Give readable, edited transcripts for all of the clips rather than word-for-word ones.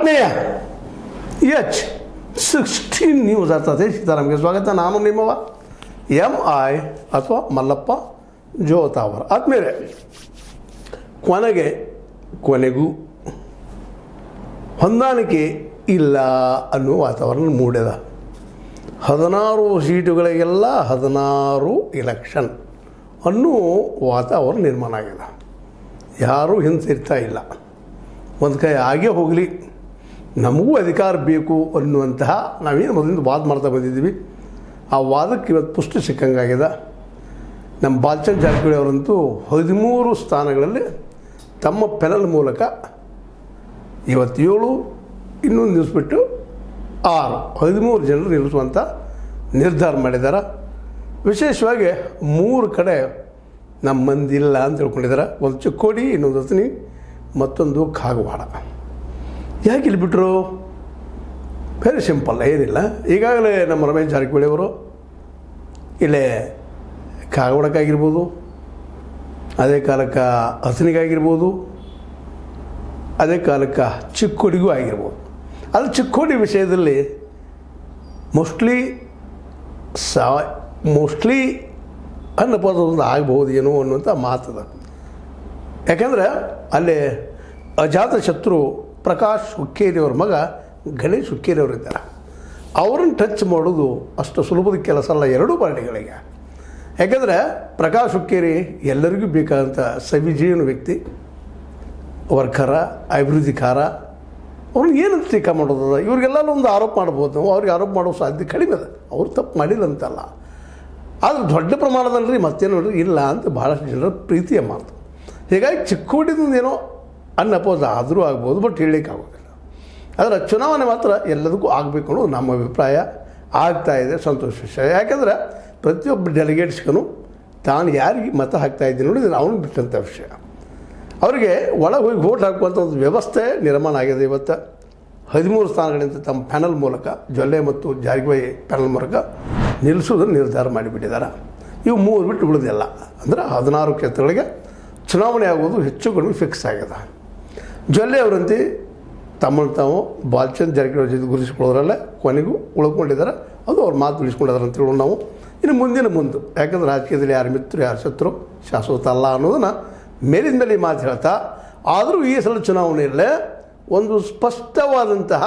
ಆತ್ಮೀಯ H16 news ಆಗ್ತದೆ ಸೀತಾರಾಮ್ಗೆ ಸ್ವಾಗತ. ನಾನು ನಿಮ್ಮವ MI ಅಥವಾ ಮಲ್ಲಪ್ಪ ಜೋತಾವರ. ಆದ್ಮೇಲೆ ಕೊನೆಗೂ ಹೊಂದಾಣಿಕೆ ಇಲ್ಲ ಅನ್ನುವ ವಾತಾವರಣ ಮೂಡಿದ. 16 ಸೀಟುಗಳಿಗೆಲ್ಲ 16 ಎಲೆಕ್ಷನ್ ಅನ್ನುವ ವಾತಾವರಣ ನಿರ್ಮಾಣ ಆಗಿದೆ. ಯಾರೂ ಹಿಂದಿರ್ತಾ ಇಲ್ಲ. ಒಂದು ಕೈ ಹಾಗೇ ಹೋಗಲಿ, ನಮಗೂ ಅಧಿಕಾರ ಬೇಕು ಅನ್ನುವಂತಹ ನಾವೇನು ಮೊದಲಿಂದ ವಾದ ಮಾಡ್ತಾ ಬಂದಿದ್ದೀವಿ. ಆ ವಾದಕ್ಕೆ ಇವತ್ತು ಪುಷ್ಟಿ ಸಿಕ್ಕಂಗಾಗಿದೆ. ನಮ್ಮ ಬಾಲಚಂದ್ರ ಜಾರಕಿಹೊಳಿ ಅವರಂತೂ 13 ಸ್ಥಾನಗಳಲ್ಲಿ ತಮ್ಮ ಪೆನಲ್ ಮೂಲಕ ಇವತ್ತು 7 ಇನ್ನೊಂದು ನಿಲ್ಲಿಸ್ಬಿಟ್ಟು 13 ಜನರು ನಿಲ್ಲಿಸುವಂಥ ನಿರ್ಧಾರ ಮಾಡಿದ್ದಾರೆ. ವಿಶೇಷವಾಗಿ 3 ಕಡೆ ನಮ್ಮ ಮಂದಿಲ್ಲ ಅಂತ ತಿಳ್ಕೊಂಡಿದ್ದಾರೆ. ಒಂದು ಚಿಕ್ಕೋಡಿ, ಇನ್ನೊಂದು ಹತ್ತನಿ, ಮತ್ತೊಂದು ಕಾಗವಾಡ. ಯಾಕೆ ಇಲ್ಲಿ ಬಿಟ್ಟರು? ವೆರಿ ಸಿಂಪಲ್, ಏನಿಲ್ಲ. ಈಗಾಗಲೇ ನಮ್ಮ ರಮೇಶ್ ಜಾರಕಿಹೊಳಿ ಅವರು ಇಲ್ಲೇ ಕಾಗವಾಡಕ್ಕಾಗಿರ್ಬೋದು, ಅದೇ ಕಾಲಕ್ಕೆ ಹಸನಿಗಾಗಿರ್ಬೋದು, ಅದೇ ಕಾಲಕ್ಕೆ ಚಿಕ್ಕೋಡಿಗೂ ಆಗಿರ್ಬೋದು. ಅದು ಚಿಕ್ಕೋಡಿ ವಿಷಯದಲ್ಲಿ ಮೋಸ್ಟ್ಲಿ ಅನ್ನಪೋದೊಂದು ಆಗ್ಬೋದು ಏನೋ ಅನ್ನುವಂಥ ಮಾತದ. ಯಾಕಂದರೆ ಅಲ್ಲಿ ಅಜಾತ ಶತ್ರು ಪ್ರಕಾಶ್ ಹುಕ್ಕೇರಿಯವ್ರ ಮಗ ಗಣೇಶ್ ಹುಕ್ಕೇರಿಯವರು ಇದ್ದಾರೆ. ಅವ್ರನ್ನ ಟಚ್ ಮಾಡೋದು ಅಷ್ಟು ಸುಲಭದ ಕೆಲಸ ಅಲ್ಲ ಎರಡೂ ಪಾರ್ಟಿಗಳಿಗೆ. ಯಾಕಂದರೆ ಪ್ರಕಾಶ್ ಹುಕ್ಕೇರಿ ಎಲ್ಲರಿಗೂ ಬೇಕಾದಂಥ ಸವಿಜೀವನ ವ್ಯಕ್ತಿ, ವರ್ಕರ, ಅಭಿವೃದ್ಧಿಕಾರ. ಅವ್ರಿಗೆ ಏನಂತ ಟೀಕಾ ಮಾಡೋದದ? ಇವ್ರಿಗೆಲ್ಲರೂ ಒಂದು ಆರೋಪ ಮಾಡ್ಬೋದು ನಾವು. ಅವ್ರಿಗೆ ಆರೋಪ ಮಾಡೋ ಸಾಧ್ಯತೆ ಕಡಿಮೆ ಅದ. ಅವ್ರು ತಪ್ಪು ಮಾಡಿಲ್ಲ ಅಂತಲ್ಲ, ಆದರೆ ದೊಡ್ಡ ಪ್ರಮಾಣದಲ್ಲಿ ಮತ್ತೇನು ಇಲ್ಲ ಅಂತ ಭಾಳಷ್ಟು ಜನರ ಪ್ರೀತಿಯ ಮಾತು. ಹೀಗಾಗಿ ಚಿಕ್ಕೋಡಿದಿಂದ ಏನೋ ಅನ್ನಪೋಸ ಆದರೂ ಆಗ್ಬೋದು, ಬಟ್ ಹೇಳಲಿಕ್ಕೆ ಆಗೋದಿಲ್ಲ. ಆದರೆ ಚುನಾವಣೆ ಮಾತ್ರ ಎಲ್ಲದಕ್ಕೂ ಆಗಬೇಕು ಅನ್ನೋದು ನಮ್ಮ ಅಭಿಪ್ರಾಯ. ಆಗ್ತಾಯಿದೆ, ಸಂತೋಷ ವಿಷಯ. ಯಾಕಂದರೆ ಪ್ರತಿಯೊಬ್ಬ ಡೆಲಿಗೇಟ್ಸ್ಗೂ ತಾನು ಯಾರಿಗೆ ಮತ ಹಾಕ್ತಾಯಿದ್ದೀನಿ ನೋಡಿ, ಇದು ಅವನಿಗೆ ಬಿಟ್ಟಂಥ ವಿಷಯ. ಅವರಿಗೆ ಒಳಗೆ ಹೋಗಿ ವೋಟ್ ಹಾಕುವಂಥ ಒಂದು ವ್ಯವಸ್ಥೆ ನಿರ್ಮಾಣ ಆಗಿದೆ. ಇವತ್ತು 13 ಸ್ಥಾನಗಳಿಂದ ತಮ್ಮ ಪ್ಯಾನಲ್ ಮೂಲಕ, ಜೊಲ್ಲೆ ಮತ್ತು ಜಾರಕಿಹೊಳಿ ಪ್ಯಾನಲ್ ಮೂಲಕ ನಿಲ್ಲಿಸೋದನ್ನು ನಿರ್ಧಾರ ಮಾಡಿಬಿಟ್ಟಿದ್ದಾರೆ. ಇವು 3 ಬಿಟ್ಟು ಉಳಿದಿಲ್ಲ. ಅಂದರೆ 16 ಕ್ಷೇತ್ರಗಳಿಗೆ ಚುನಾವಣೆ ಆಗೋದು ಹೆಚ್ಚು ಕಡಿಮೆ ಫಿಕ್ಸ್ ಆಗಿದೆ. ಜೊಲ್ಲೆ ಅವರಂತೆ ತಮ್ಮನ್ನು ತಾವು ಬಾಲಚಂದ್ರ ಜಾರಕಿಹೊಳಿ ಜೊತೆ ಗುರುತಿಸ್ಕೊಳ್ಳೋದ್ರಲ್ಲೇ ಕೊನೆಗೂ ಉಳ್ಕೊಂಡಿದ್ದಾರೆ. ಅದು ಅವ್ರು ಮಾತು ಉಳಿಸ್ಕೊಂಡಿದ್ದಾರೆ ಅಂತ ಹೇಳೋದು ನಾವು. ಇನ್ನು ಮುಂದೆ ಯಾಕಂದರೆ ರಾಜಕೀಯದಲ್ಲಿ ಯಾರು ಮಿತ್ರರು ಯಾರು ಶತ್ರು ಶಾಶ್ವತ ಅಲ್ಲ ಅನ್ನೋದನ್ನು ಮೇಲಿಂದ ಮೇಲೆ ಮಾತು ಹೇಳ್ತಾ, ಆದರೂ ಈ ಸಲ ಚುನಾವಣೆಯಲ್ಲೇ ಒಂದು ಸ್ಪಷ್ಟವಾದಂತಹ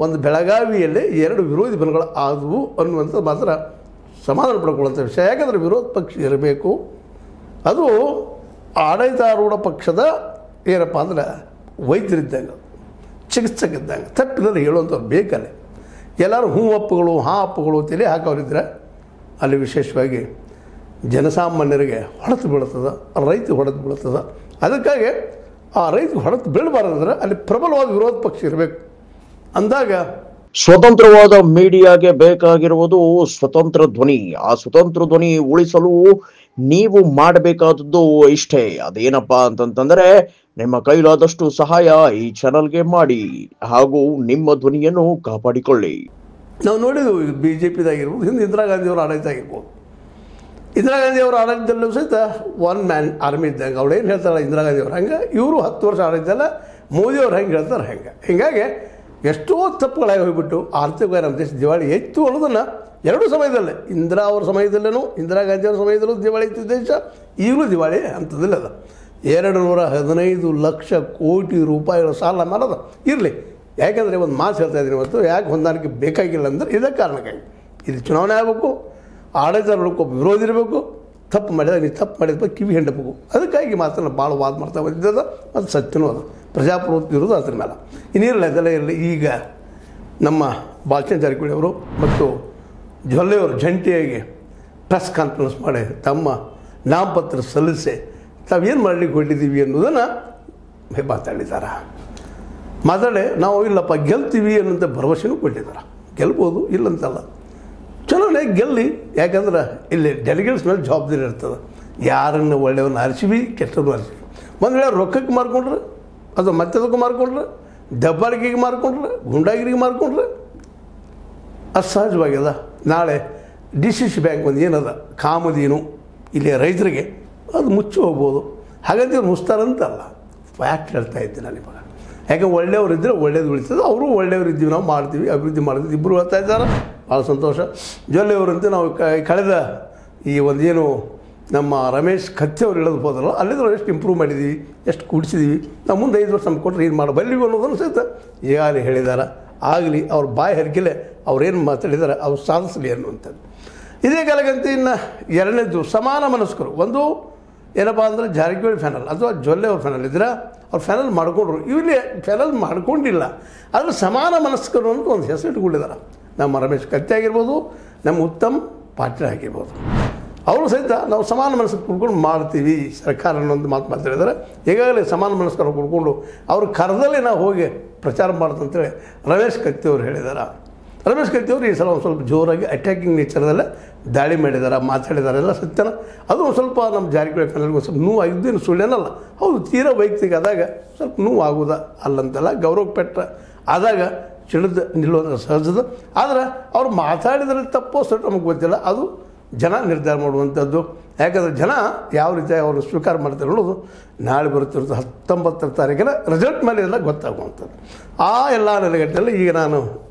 ಒಂದು ಬೆಳಗಾವಿಯಲ್ಲಿ 2 ವಿರೋಧಿ ಬಣಗಳು ಆದವು ಅನ್ನುವಂಥದ್ದು ಮಾತ್ರ ಸಮಾಧಾನ ಪಡ್ಕೊಳ್ಳುವಂಥ ವಿಷಯ. ಯಾಕಂದರೆ ವಿರೋಧ ಪಕ್ಷ ಇರಬೇಕು. ಅದು ಆಡಳಿತಾರೂಢ ಪಕ್ಷದ ಏನಪ್ಪ ಅಂದ್ರೆ ವೈದ್ಯರಿದ್ದಂಗೆ, ಚಿಕಿತ್ಸಕಿದ್ದಂಗೆ, ತಪ್ಪಿನಲ್ಲಿ ಹೇಳುವಂಥವ್ರು ಬೇಕಲ್ಲಿ. ಎಲ್ಲರೂ ಹೂ ಅಪ್ಪುಗಳು ಹಾಂ ಅಪ್ಪುಗಳು ತಲೆ ಹಾಕೋರಿದ್ರೆ ಅಲ್ಲಿ ವಿಶೇಷವಾಗಿ ಜನಸಾಮಾನ್ಯರಿಗೆ ಹೊಡೆತು ಬೀಳ್ತದೆ, ರೈತ ಹೊಡೆದು ಬೀಳ್ತದೆ. ಅದಕ್ಕಾಗಿ ಆ ರೈತಗೆ ಹೊಡೆತು ಬೀಳಬಾರ್ದಂದ್ರೆ ಅಲ್ಲಿ ಪ್ರಬಲವಾದ ವಿರೋಧ ಪಕ್ಷ ಇರಬೇಕು. ಅಂದಾಗ ಸ್ವತಂತ್ರವಾದ ಮೀಡಿಯಾಗೆ ಬೇಕಾಗಿರುವುದು ಸ್ವತಂತ್ರ ಧ್ವನಿ. ಆ ಸ್ವತಂತ್ರ ಧ್ವನಿ ಉಳಿಸಲು ನೀವು ಮಾಡಬೇಕಾದದ್ದು ಇಷ್ಟೇ. ಅದೇನಪ್ಪಾ ಅಂತಂತಂದ್ರೆ, ನಿಮ್ಮ ಕೈಲಾದಷ್ಟು ಸಹಾಯ ಈ ಚಾನಲ್ಗೆ ಮಾಡಿ ಹಾಗೂ ನಿಮ್ಮ ಧ್ವನಿಯನ್ನು ಕಾಪಾಡಿಕೊಳ್ಳಿ. ನಾವು ನೋಡಿದ್ವು BJPದಾಗಿರ್ಬೋದು, ಹಿಂದೆ ಇಂದಿರಾ ಗಾಂಧಿಯವ್ರ ಆಡಳಿತ ಆಗಿರ್ಬೋದು. ಇಂದಿರಾ ಗಾಂಧಿಯವರ ಆಡಳಿತದಲ್ಲೂ ಸಹಿತ 1 ಮ್ಯಾನ್ ಆರ್ಮಿ ಇದ್ದಂಗೆ. ಅವಳು ಏನು ಹೇಳ್ತಾಳೆ ಇಂದಿರಾ ಗಾಂಧಿಯವ್ರು ಹಂಗೆ, ಇವರು 10 ವರ್ಷ ಆಡಳಿತಲ್ಲ ಮೋದಿಯವ್ರು ಹೆಂಗೆ ಹೇಳ್ತಾರೆ ಹಂಗೆ. ಹೀಗಾಗಿ ಎಷ್ಟೋ ತಪ್ಪುಗಳಾಗಿ ಹೋಗ್ಬಿಟ್ಟು ಆರ್ಥಿಕವಾಗಿ ನಮ್ಮ ದೇಶ ದಿವಾಳಿ ಎತ್ತು ಅನ್ನೋದನ್ನು 2 ಸಮಯದಲ್ಲೇ, ಇಂದಿರಾ ಅವ್ರ ಸಮಯದಲ್ಲೂ ಇಂದಿರಾ ಗಾಂಧಿಯವ್ರ ಸಮಯದಲ್ಲೂ ದಿವಾಳಿ ಇತ್ತು ದೇಶ. ಈಗಲೂ ದಿವಾಳಿ ಅಂಥದ್ದಿಲ್ಲ. ಅದು 215 ಲಕ್ಷ ಕೋಟಿ ರೂಪಾಯಿಗಳ ಸಾಲ ಮಾಡೋದು ಇರಲಿ. ಯಾಕೆಂದರೆ ಒಂದು ಮಾತು ಹೇಳ್ತಾ ಇದ್ದೀನಿ ಇವತ್ತು, ಯಾಕೆ ಹೊಂದಾಣಿಕೆ ಬೇಕಾಗಿಲ್ಲ ಅಂದರೆ ಇದೇ ಕಾರಣಕ್ಕಾಗಿ. ಇದು ಚುನಾವಣೆ ಆಗಬೇಕು, ಆಡಳಿತ ಒಬ್ಬ ವಿರೋಧಿ ಇರಬೇಕು. ತಪ್ಪು ಮಾಡಿದಾಗ ನೀವು ತಪ್ಪು ಮಾಡಿದ ಬಗ್ಗೆ ಕಿವಿ ಹಿಂಡಬೇಕು. ಅದಕ್ಕಾಗಿ ಮಾತನ್ನು ಭಾಳ ವಾದ ಮಾಡ್ತಾ ಬಂದಿದ್ದದ. ಅದು ಸತ್ಯನೂ ಅದು, ಪ್ರಜಾಪ್ರಭುತ್ವ ಇರೋದು ಅದ್ರ ಮೇಲೆ. ಇನ್ನಿರಲಿ, ಅದೆಲ್ಲ ಇರಲಿ. ಈಗ ನಮ್ಮ ಬಾಲಚಂದ್ರ ಜಾರಕಿಹೊಳಿ ಅವರು ಮತ್ತು ಜೊಲ್ಲೆಯವರು ಜಂಟಿಯಾಗಿ ಪ್ರೆಸ್ ಕಾನ್ಫರೆನ್ಸ್ ಮಾಡಿ ತಮ್ಮ ನಾಮಪತ್ರ ಸಲ್ಲಿಸಿ ತಾವೇನು ಮಾಡಲಿಕ್ಕೆ ಹೊರಟಿದ್ದೀವಿ ಅನ್ನೋದನ್ನು ಮಾತಾಡಿ ನಾವು ಇಲ್ಲಪ್ಪ ಗೆಲ್ತೀವಿ ಅನ್ನೋಂಥ ಭರವಸೆನೂ ಕೊಟ್ಟಿದ್ದಾರೆ. ಗೆಲ್ಬೋದು, ಇಲ್ಲಂತಲ್ಲ. ಚುನಾವಣೆ ಗೆಲ್ಲಿ. ಯಾಕಂದ್ರೆ ಇಲ್ಲಿ ಡೆಲಿಗೇಟ್ಸ್ ಮೇಲೆ ಜವಾಬ್ದಾರಿ ಇರ್ತದೆ. ಯಾರನ್ನು ಒಳ್ಳೆಯವ್ರನ್ನ ಆರಿಸಿವಿ, ಕೆಟ್ಟವ್ರನ್ನ ಆರಿಸಿವಿ. ಒಂದು ವೇಳೆ ರೊಕ್ಕಕ್ಕೆ ಮಾರ್ಕೊಂಡ್ರೆ, ಅದು ಮತ್ತದಕ್ಕೆ ಮಾರ್ಕೊಂಡ್ರೆ, ದಬ್ಬಾಳಿಕೆಗೆ ಮಾರ್ಕೊಂಡ್ರೆ, ಗುಂಡಾಗಿರಿಗೆ ಮಾರ್ಕೊಂಡ್ರೆ ಅದು ಸಹಜವಾಗ್ಯದ. ನಾಳೆ DCC ಬ್ಯಾಂಕ್ ಒಂದು ಏನದ ಕಾಮಧೇನು ಇಲ್ಲಿ ರೈತರಿಗೆ ಅದು ಮುಚ್ಚಿ ಹೋಗ್ಬೋದು. ಹಾಗಂತ ಇವ್ರು ಮುಚ್ತಾರಂತಲ್ಲ, ಫ್ಯಾಕ್ಟ್ ಹೇಳ್ತಾ ಇದ್ದೀನಿ ನಾನು ಇವಾಗ. ಯಾಕೆ ಒಳ್ಳೆಯವರು ಇದ್ದರೆ ಒಳ್ಳೇದು ಉಳಿತದೆ. ಅವರು ಒಳ್ಳೆಯವರು ಇದ್ದೀವಿ, ನಾವು ಮಾಡ್ತೀವಿ, ಅಭಿವೃದ್ಧಿ ಮಾಡ್ತೀವಿ, ಇಬ್ಬರು ಹೇಳ್ತಾ ಇದ್ದಾರೆ. ಭಾಳ ಸಂತೋಷ. ಜೊಲ್ಲೆಯವರಂತೆ ನಾವು ಕಳೆದ ಈ ಒಂದೇನು ನಮ್ಮ ರಮೇಶ್ ಕತ್ತಿ ಅವ್ರು ಹೇಳೋದು ಹೋದಲ್ಲ, ಅಲ್ಲಿಂದ ನಾವು ಎಷ್ಟು ಇಂಪ್ರೂವ್ ಮಾಡಿದ್ದೀವಿ, ಎಷ್ಟು ಕೂಡಿಸಿದ್ದೀವಿ, ನಾವು ಮುಂದೆ 5 ವರ್ಷ ನಮ್ಗೆ ಕೊಟ್ಟರೆ ಏನು ಮಾಡಬಲ್ಲಿವಿ ಅನ್ನೋದನ್ನು ಸಹಿತ ಈಗಾಗಲೇ ಹೇಳಿದ್ದಾರೆ. ಆಗಲಿ ಅವ್ರ ಬಾಯಿ ಹರಿಕೆಲೆ ಅವ್ರೇನು ಮಾತಾಡಿದ್ದಾರೆ ಅವ್ರು ಸಾಧಿಸಲಿ ಅನ್ನುವಂಥದ್ದು. ಇದೇ ಕಾಲಕ್ಕಂತ ಇನ್ನು ಎರಡನೇದು ಸಮಾನ ಮನಸ್ಕರು. ಒಂದು ಏನಪ್ಪ ಅಂದರೆ ಜಾರಕಿಹೊಳಿ ಫ್ಯಾನಲ್ ಅಥವಾ ಜೊಲ್ಲೆ ಅವ್ರ ಫ್ಯಾನಲ್ ಇದ್ರೆ ಅವ್ರು ಫ್ಯಾನಲ್ ಮಾಡಿಕೊಂಡ್ರು. ಇಲ್ಲಿ ಫ್ಯಾನಲ್ ಮಾಡ್ಕೊಂಡಿಲ್ಲ, ಆದರೆ ಸಮಾನ ಮನಸ್ಕರು ಅಂತ ಒಂದು ಹೆಸರು ಇಟ್ಕೊಂಡಿದ್ದಾರೆ. ನಮ್ಮ ರಮೇಶ್ ಕತ್ತಿ ಆಗಿರ್ಬೋದು, ನಮ್ಮ ಉತ್ತಮ್ ಪಾಟೀಲ್ ಆಗಿರ್ಬೋದು, ಅವರು ಸಹಿತ ನಾವು ಸಮಾನ ಮನಸ್ಸು ಕುಡ್ಕೊಂಡು ಮಾಡ್ತೀವಿ ಸರ್ಕಾರ ಅನ್ನೋದು ಮಾತು ಮಾತಾಡಿದ್ದಾರೆ. ಈಗಾಗಲೇ ಸಮಾನ ಮನಸ್ಕರು ಕುಡ್ಕೊಂಡು ಅವ್ರ ಕರದಲ್ಲೇ ನಾವು ಹೋಗಿ ಪ್ರಚಾರ ಮಾಡ್ತಂತೇಳಿ ರಮೇಶ್ ಕತ್ತಿ ಅವರು ಹೇಳಿದ್ದಾರೆ. ರಮೇಶ್ ಕತ್ತಿ ಅವರು ಈ ಸಲ ಒಂದು ಸ್ವಲ್ಪ ಜೋರಾಗಿ ಅಟ್ಯಾಕಿಂಗ್ ನೇಚರ್ದಲ್ಲೇ ದಾಳಿ ಮಾಡಿದ್ದಾರೆ, ಮಾತಾಡಿದ್ದಾರೆ, ಎಲ್ಲ ಸತ್ಯನ. ಅದು ಒಂದು ಸ್ವಲ್ಪ ನಮ್ಮ ಜಾರಕಿಹೊಳಿ ಫ್ಯಾನಲ್ಗೆ ಒಂದು ಸ್ವಲ್ಪ ನೋವು ಆಗಿದ್ದೇನು ಸುಳ್ಳೇನಲ್ಲ, ಹೌದು ತೀರಾ ವೈಯಕ್ತಿಕ ಆದಾಗ ಸ್ವಲ್ಪ ನೋವು ಆಗೋದ ಅಲ್ಲಂತೆಲ್ಲ, ಗೌರವ ಪೆಟ್ಟ ಆದಾಗ ಚಿಡಿದು ನಿಲ್ಲೋದು ಸಹಜದ. ಆದರೆ ಅವ್ರು ಮಾತಾಡಿದ್ರೆ ತಪ್ಪೋ ಸ್ವಲ್ಪ ನಮಗೆ ಗೊತ್ತಿಲ್ಲ, ಅದು ಜನ ನಿರ್ಧಾರ ಮಾಡುವಂಥದ್ದು. ಯಾಕಂದರೆ ಜನ ಯಾವ ರೀತಿ ಅವರು ಸ್ವೀಕಾರ ಮಾಡ್ತಾರೆ ಅನ್ನೋದು ನಾಳೆ ಬರುತ್ತಿರೋದು 19ನೇ ತಾರೀಕಿನ ರಿಸಲ್ಟ್ ಮೇಲೆ ಎಲ್ಲ ಗೊತ್ತಾಗುವಂಥದ್ದು. ಆ ಎಲ್ಲ ನೆಲೆಗಟ್ಟಲ್ಲಿ ಈಗ ನಾನು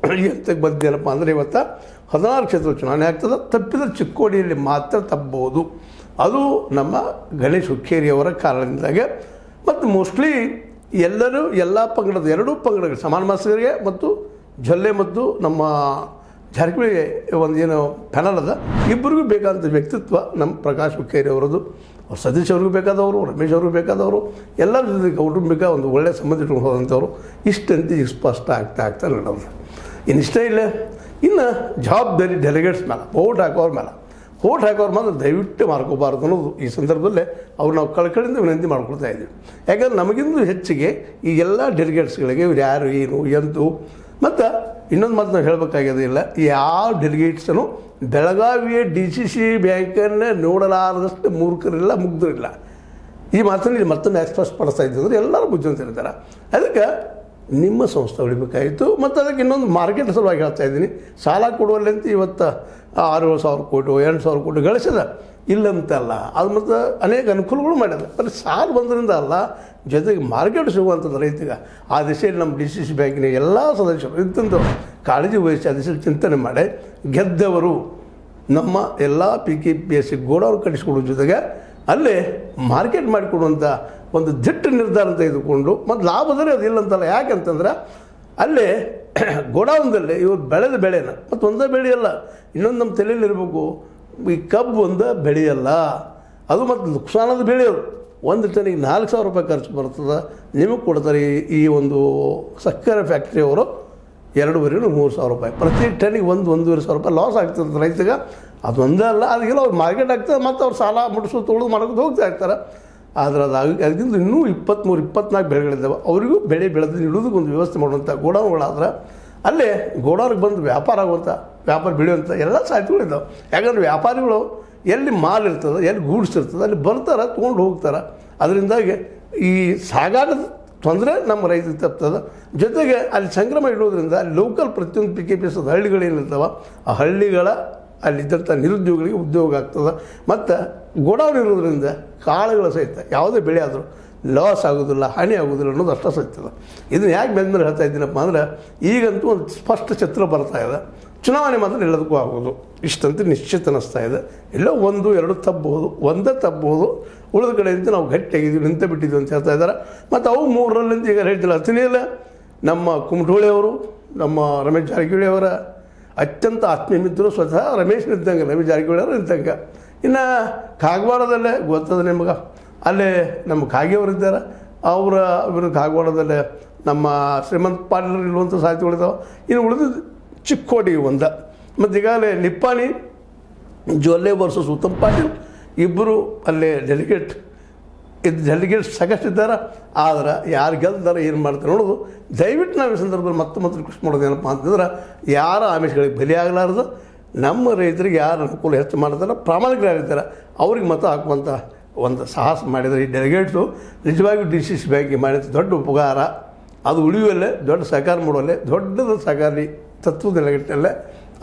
ಎಂತಕ್ಕೆ ಬಂದಿದ್ದೇನಪ್ಪ ಅಂದರೆ ಇವತ್ತು 16 ಕ್ಷೇತ್ರ ಚುನಾವಣೆ ಆಗ್ತದೆ. ತಪ್ಪಿದರೆ ಚಿಕ್ಕೋಡಿಯಲ್ಲಿ ಮಾತ್ರ ತಪ್ಪಬಹುದು. ಅದು ನಮ್ಮ ಗಣೇಶ್ ಹುಕ್ಕೇರಿಯವರ ಕಾರಣದಿಂದಾಗೆ. ಮತ್ತು ಮೋಸ್ಟ್ಲಿ ಎಲ್ಲರೂ ಎಲ್ಲ ಪಂಗಡದ ಎರಡೂ ಪಂಗಡಗಳು ಸಮಾನ ಮನಸ್ಕರಿಗೆ ಮತ್ತು ಜೊಲ್ಲೆ ಮತ್ತು ನಮ್ಮ ಜಾರಕಿಹೊಳಿ ಒಂದು ಏನು ಪ್ಯಾನಲ್ ಅದ, ಇಬ್ಬರಿಗೂ ಬೇಕಾದಂಥ ವ್ಯಕ್ತಿತ್ವ ನಮ್ಮ ಪ್ರಕಾಶ್ ಹುಕ್ಕೇರಿ ಅವರದು. ಅವ್ರು ಸತೀಶ್ ಅವ್ರಿಗೂ ಬೇಕಾದವರು, ರಮೇಶ್ ಅವ್ರಿಗೂ ಬೇಕಾದವರು, ಎಲ್ಲರ ಜೊತೆ ಕೌಟುಂಬಿಕ ಒಂದು ಒಳ್ಳೆಯ ಸಂಬಂಧ ಇಟ್ಕೊಂಡು ಹೋದಂಥವ್ರು. ಇಷ್ಟಂತ ಈಗ ಸ್ಪಷ್ಟ ಆಗ್ತಾ ನಡೆಯೋದು. ಇನ್ನಿಷ್ಟೇ ಇಲ್ಲ, ಇನ್ನು ಜವಾಬ್ದಾರಿ ಡೆಲಿಗೇಟ್ಸ್ ಮೇಲೆ, ಓಟ್ ಹಾಕೋರ ಮೇಲೆ ಮಾತ್ರ ದಯವಿಟ್ಟು ಮಾಡ್ಕೋಬಾರ್ದು ಅನ್ನೋದು ಈ ಸಂದರ್ಭದಲ್ಲೇ ಅವ್ರು ನಾವು ಕಳ್ಕಳಿಂದ ವಿನಂತಿ ಮಾಡ್ಕೊಳ್ತಾ ಇದ್ದೀವಿ. ಯಾಕಂದ್ರೆ ನಮಗಿಂದು ಹೆಚ್ಚಿಗೆ ಈ ಎಲ್ಲ ಡೆಲಿಗೇಟ್ಸ್ಗಳಿಗೆ ಇವ್ರು ಯಾರು ಏನು ಎಂತು. ಮತ್ತು ಇನ್ನೊಂದು ಮಾತು ನಾವು ಹೇಳಬೇಕಾಗೋದಿಲ್ಲ, ಯಾವ ಡೆಲಿಗೇಟ್ಸನು ಬೆಳಗಾವಿಯ DCC ಬ್ಯಾಂಕನ್ನೇ ನೋಡಲಾರದಷ್ಟು ಮೂರ್ಖರಿಲ್ಲ, ಮುಗ್ಧರಿಲ್ಲ. ಈ ಮಾತನ್ನು ಇಲ್ಲಿ ಮತ್ತೊಂದು ಎಕ್ಸ್ಪ್ರೆಸ್ ಪಡಿಸ್ತಾ ಇದ್ದಂದ್ರೆ ಎಲ್ಲರೂ ಬುದ್ಧಿವಂತರಿದ್ದಾರೆ. ಅದಕ್ಕೆ ನಿಮ್ಮ ಸಂಸ್ಥೆ ಉಳಿಬೇಕಾಯಿತು. ಮತ್ತು ಅದಕ್ಕೆ ಇನ್ನೊಂದು ಮಾರ್ಕೆಟ್ ಸಲುವಾಗಿ ಹೇಳ್ತಾ ಇದ್ದೀನಿ, ಸಾಲ ಕೊಡುವಲ್ಲಿ ಅಂತ ಇವತ್ತು 6,000 ಕೋಟಿ 8,000 ಕೋಟಿ ಗಳಿಸಿದ ಇಲ್ಲಂತಲ್ಲ, ಅದು ಮತ್ತು ಅನೇಕ ಅನುಕೂಲಗಳು ಮಾಡ್ಯದ. ಬರೀ ಸಾಲ ಬಂದ್ರಿಂದ ಅಲ್ಲ, ಜೊತೆಗೆ ಮಾರ್ಕೆಟ್ ಸಿಗುವಂಥದ್ದು ರೈತಿಗೆ. ಆ ದಿಶೆಯಲ್ಲಿ ನಮ್ಮ DCC ಬ್ಯಾಂಕಿನ ಎಲ್ಲ ಸದಸ್ಯರು ಇಂಥದ್ದು ಕಾಳಜಿ ವಹಿಸಿ ಆ ದಿಶೆಯಲ್ಲಿ ಚಿಂತನೆ ಮಾಡಿ ಗೆದ್ದವರು ನಮ್ಮ ಎಲ್ಲ PKPSC ಗೋಡೌನ್ ಕಟ್ಟಿಸ್ಕೊಡೋ ಜೊತೆಗೆ ಅಲ್ಲೇ ಮಾರ್ಕೆಟ್ ಮಾಡಿಕೊಡುವಂಥ ಒಂದು ದಿಟ್ಟ ನಿರ್ಧಾರ ತೆಗೆದುಕೊಂಡು ಮತ್ತು ಲಾಭದರೆ ಅದು ಇಲ್ಲಂತಲ್ಲ. ಯಾಕಂತಂದ್ರೆ ಅಲ್ಲೇ ಗೋಡೌನ್ದಲ್ಲಿ ಇವರು ಬೆಳೆದ ಬೆಳೆನ ಮತ್ತು ಒಂದೇ ಬೆಳೆಯಲ್ಲ, ಇನ್ನೊಂದು ನಮ್ಮ ತಲೆಯಲ್ಲಿರಬೇಕು, ಈ ಕಬ್ಬು ಒಂದೇ ಬೆಳೆಯಲ್ಲ, ಅದು ಮತ್ತು ನುಕ್ಸಾನದ ಬೆಳೆಯೋದು. ಒಂದು ಟನ್ನಿಗೆ 4,000 ರೂಪಾಯಿ ಖರ್ಚು ಬರ್ತದೆ, ನಿಮಗೆ ಕೊಡ್ತಾರೆ ಈ ಒಂದು ಸಕ್ಕರೆ ಫ್ಯಾಕ್ಟ್ರಿಯವರು 2,500 3,000 ರೂಪಾಯಿ ಪ್ರತಿ ಟನ್ನಿಗೆ 1,500 ರೂಪಾಯಿ ಲಾಸ್ ಆಗ್ತದೆ ರೈತಗೆ. ಅದು ಒಂದೇ ಅಲ್ಲ, ಅದಕ್ಕೆಲ್ಲ ಅವ್ರು ಮಾರ್ಕೆಟ್ ಆಗ್ತದೆ, ಮತ್ತು ಅವ್ರು ಸಾಲ ಮುಡಿಸೋ ತೊಳೆದು ಮಾಡೋದು ಹೋಗ್ತಾ ಇರ್ತಾರೆ. ಆದರೆ ಅದಕ್ಕಿಂತ ಇನ್ನೂ 23-24 ಬೆಳೆಗಳಿದ್ದಾವೆ. ಅವರಿಗೂ ಬೆಳೆ ಬೆಳೆದು ಇಡೋದಕ್ಕೆ ಒಂದು ವ್ಯವಸ್ಥೆ ಮಾಡುವಂಥ ಗೋಡೌನ್ಗಳಾದ್ರೆ ಅಲ್ಲೇ ಗೋಡೌನ್ಗೆ ಬಂದು ವ್ಯಾಪಾರ ಆಗುವಂಥ, ವ್ಯಾಪಾರ ಬೆಳೆಯುವಂಥ ಎಲ್ಲ ಸಾಧ್ಯತೆಗಳಿದ್ದಾವೆ. ಯಾಕಂದರೆ ವ್ಯಾಪಾರಿಗಳು ಎಲ್ಲಿ ಮಾಲ್ ಇರ್ತದೆ, ಎಲ್ಲಿ ಗೂಡ್ಸ್ ಇರ್ತದೆ, ಅಲ್ಲಿ ಬರ್ತಾರೆ, ತೊಗೊಂಡು ಹೋಗ್ತಾರೆ. ಅದರಿಂದಾಗಿ ಈ ಸಾಗಾಟದ ತೊಂದರೆ ನಮ್ಮ ರೈತರಿಗೆ ತಪ್ತದೆ. ಜೊತೆಗೆ ಅಲ್ಲಿ ಸಂಕ್ರಮ ಇಡೋದ್ರಿಂದ ಅಲ್ಲಿ ಲೋಕಲ್ ಪ್ರತಿಯೊಂದು PKPSC ಹಳ್ಳಿಗಳೇನಿರ್ತಾವೆ, ಆ ಹಳ್ಳಿಗಳ ಅಲ್ಲಿದ್ದಂಥ ನಿರುದ್ಯೋಗಿಗಳಿಗೆ ಉದ್ಯೋಗ ಆಗ್ತದೆ. ಮತ್ತು ಗೋಡೌನ್ ಇರೋದ್ರಿಂದ ಕಾಳುಗಳ ಸಹಿತ ಯಾವುದೇ ಬೆಳೆ ಆದರೂ ಲಾಸ್ ಆಗೋದಿಲ್ಲ, ಹಾನಿ ಆಗೋದಿಲ್ಲ ಅನ್ನೋದು ಅಷ್ಟ ಸತ್ಯದ. ಇದನ್ನು ಯಾಕೆ ಮೇಲೆ ಹೇಳ್ತಾ ಇದ್ದೀನಪ್ಪ ಅಂದರೆ, ಈಗಂತೂ ಒಂದು ಸ್ಪಷ್ಟ ಚಿತ್ರ ಬರ್ತಾ ಇದೆ. ಚುನಾವಣೆ ಮಾತ್ರ ಎಲ್ಲದಕ್ಕೂ ಆಗೋದು ಇಷ್ಟಂತೂ ನಿಶ್ಚಿತ ಅನ್ನಿಸ್ತಾ ಇದೆ. ಎಲ್ಲೋ 1-2 ತಪ್ಪಬಹುದು, ಒಂದೇ ತಪ್ಪಬಹುದು, ಉಳಿದ ಕಡೆಯಿಂದ ನಾವು ಗಟ್ಟಿಯಾಗಿದ್ದೀವಿ, ನಿಂತ ಬಿಟ್ಟಿದ್ದೀವಿ ಅಂತ ಹೇಳ್ತಾ ಇದ್ದಾರೆ. ಮತ್ತು ಅವು 3ರಲ್ಲಿಂದ ಈಗ ಹೇಳ್ತಿಲ್ಲ ಹತ್ತಿನಿಯಲ್ಲ, ನಮ್ಮ ಕುಮಟೋಳಿಯವರು, ನಮ್ಮ ರಮೇಶ್ ಜಾರಕಿಹೊಳಿ ಅವರ ಅತ್ಯಂತ ಆತ್ಮೀಯ ಮಿತ್ರರು ಸ್ವತಃ ರಮೇಶ್ ನಿಂತಂಗೆ, ರಮೇಶ್ ಜಾರಕಿಹೊಳಿ ಅವರು ನಿಂತಂಗೆ. ಇನ್ನು ಕಾಗವಾಡದಲ್ಲೇ ಗೊತ್ತದ ನಿಮ್ಗೆ, ಅಲ್ಲೇ ನಮ್ಮ ಕಾಗೆಯವರಿದ್ದಾರೆ, ಅವರ ವಿರುದ್ಧ ಕಾಗವಾಡದಲ್ಲೇ ನಮ್ಮ ಶ್ರೀಮಂತ ಪಾಟೀಲ್ ಇರುವಂಥ ಸಾಹಿತ್ಯಗಳಿದ್ದಾವೆ. ಇನ್ನು ಉಳಿದು ಚಿಕ್ಕೋಡಿ ಒಂದು, ಮತ್ತು ಈಗಾಗಲೇ ನಿಪ್ಪಾಣಿ ಜೊಲ್ಲೆ ವರ್ಸಸ್ ಉತ್ತಮ್ ಪಾಟೀಲ್ ಇಬ್ಬರು ಅಲ್ಲೇ ಡೆಲಿಗೇಟ್ಸ್ ಸಾಕಷ್ಟಿದ್ದಾರೆ. ಆದರೆ ಯಾರು ಗೆಲ್ತಾರೆ ಏನು ಮಾಡ್ತಾರೆ ನೋಡೋದು. ದಯವಿಟ್ಟು ನಾವು ಈ ಸಂದರ್ಭದಲ್ಲಿ ಮತ್ತೆ ರಿಕ್ವೆಸ್ಟ್ ಮಾಡೋದು ಏನಪ್ಪ ಅಂತಂದ್ರೆ, ಯಾರ ಆಮಿಷಗಳಿಗೆ ಬಲಿಯಾಗಲಾರ್ದು ನಮ್ಮ ರೈತರಿಗೆ ಯಾರು ಅನುಕೂಲ ಹೆಚ್ಚು ಮಾಡ್ತಾರೆ, ಪ್ರಾಮಾಣಿಕರಾಗಿರ್ತಾರೆ, ಅವ್ರಿಗೆ ಮತ ಹಾಕುವಂಥ ಒಂದು ಸಾಹಸ ಮಾಡಿದರೆ ಈ ಡೆಲಿಗೇಟ್ಸು ನಿಜವಾಗಿಯೂ DCC ಬ್ಯಾಂಕಿಗೆ ಮಾಡಿದ ದೊಡ್ಡ ಉಪಕಾರ. ಅದು ಉಳಿಯುವಲ್ಲೇ ದೊಡ್ಡ ಸಹಕಾರ ಮಾಡುವಲ್ಲೇ ದೊಡ್ಡದು ಸಹಕಾರಿ ತತ್ವದ ನೆಲೆಗಟ್ಟಲ್ಲೇ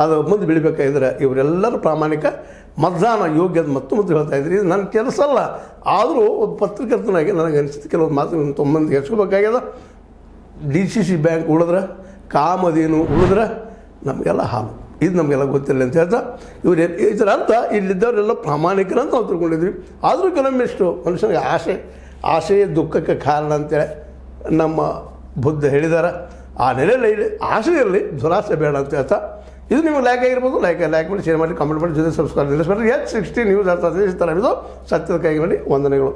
ಅದು ಮುಂದೆ ಬೆಳಿಬೇಕಾಗಿದ್ರೆ ಇವರೆಲ್ಲರೂ ಪ್ರಾಮಾಣಿಕ ಮತದಾನ ಯೋಗ್ಯದ ಮತ್ತು ಹೇಳ್ತಾ ಇದ್ರಿ. ಇದು ನನ್ನ ಕೆಲಸ ಅಲ್ಲ, ಆದರೂ ಒಬ್ಬ ಪತ್ರಕರ್ತನಾಗಿ ನನಗೆ ಅನಿಸಿದ ಕೆಲವೊಂದು ಮಾತು ತೊಂಬಂದಿಗೆ ಹೆಚ್ಕೋಬೇಕಾಗ್ಯದ. DCC ಬ್ಯಾಂಕ್ ಉಳಿದ್ರೆ, ಕಾಮಧೇನು ಉಳಿದ್ರೆ ನಮಗೆಲ್ಲ ಹಾಲು. ಇದು ನಮಗೆಲ್ಲ ಗೊತ್ತಿಲ್ಲ ಅಂತ ಹೇಳ್ತಾ ಇದರ ಅರ್ಥ ಇಲ್ಲಿದ್ದವರೆಲ್ಲ ಪ್ರಾಮಾಣಿಕರಂತ ನಾವು ತಿಳ್ಕೊಂಡಿದ್ವಿ. ಆದರೂ ಕೆಲವೊಮ್ಮೆಷ್ಟು ಮನುಷ್ಯನಿಗೆ ಆಸೆ ದುಃಖಕ್ಕೆ ಕಾರಣ ಅಂತೇಳಿ ನಮ್ಮ ಬುದ್ಧ ಹೇಳಿದ್ದಾರೆ. ಆ ನೆಲೆಯಲ್ಲಿ ಆಸೆ ಇರಲಿ, ದುರಾಸೆ ಬೇಡ ಅಂತ ಹೇಳ್ತಾ ಇದು ನಿಮಗೆ ಲೈಕ್ ಆಗಿರ್ಬೋದು. ಲೈಕ್ ಮಾಡಿ, ಶೇರ್ ಮಾಡಿ, ಕಾಮೆಂಟ್ ಮಾಡಿ, ಜೊತೆ ಸಬ್ಸ್ಕ್ರೈಬ್ ನಿಲ್ಲಿಸ್ಬೇಡ್ರಿ. H60 ನ್ಯೂಸ್ ಅರ್ಥ ಇದು ಸತ್ಯದ ಕೈಗೆ ಮಾಡಿ ವಂದನೆಗಳು.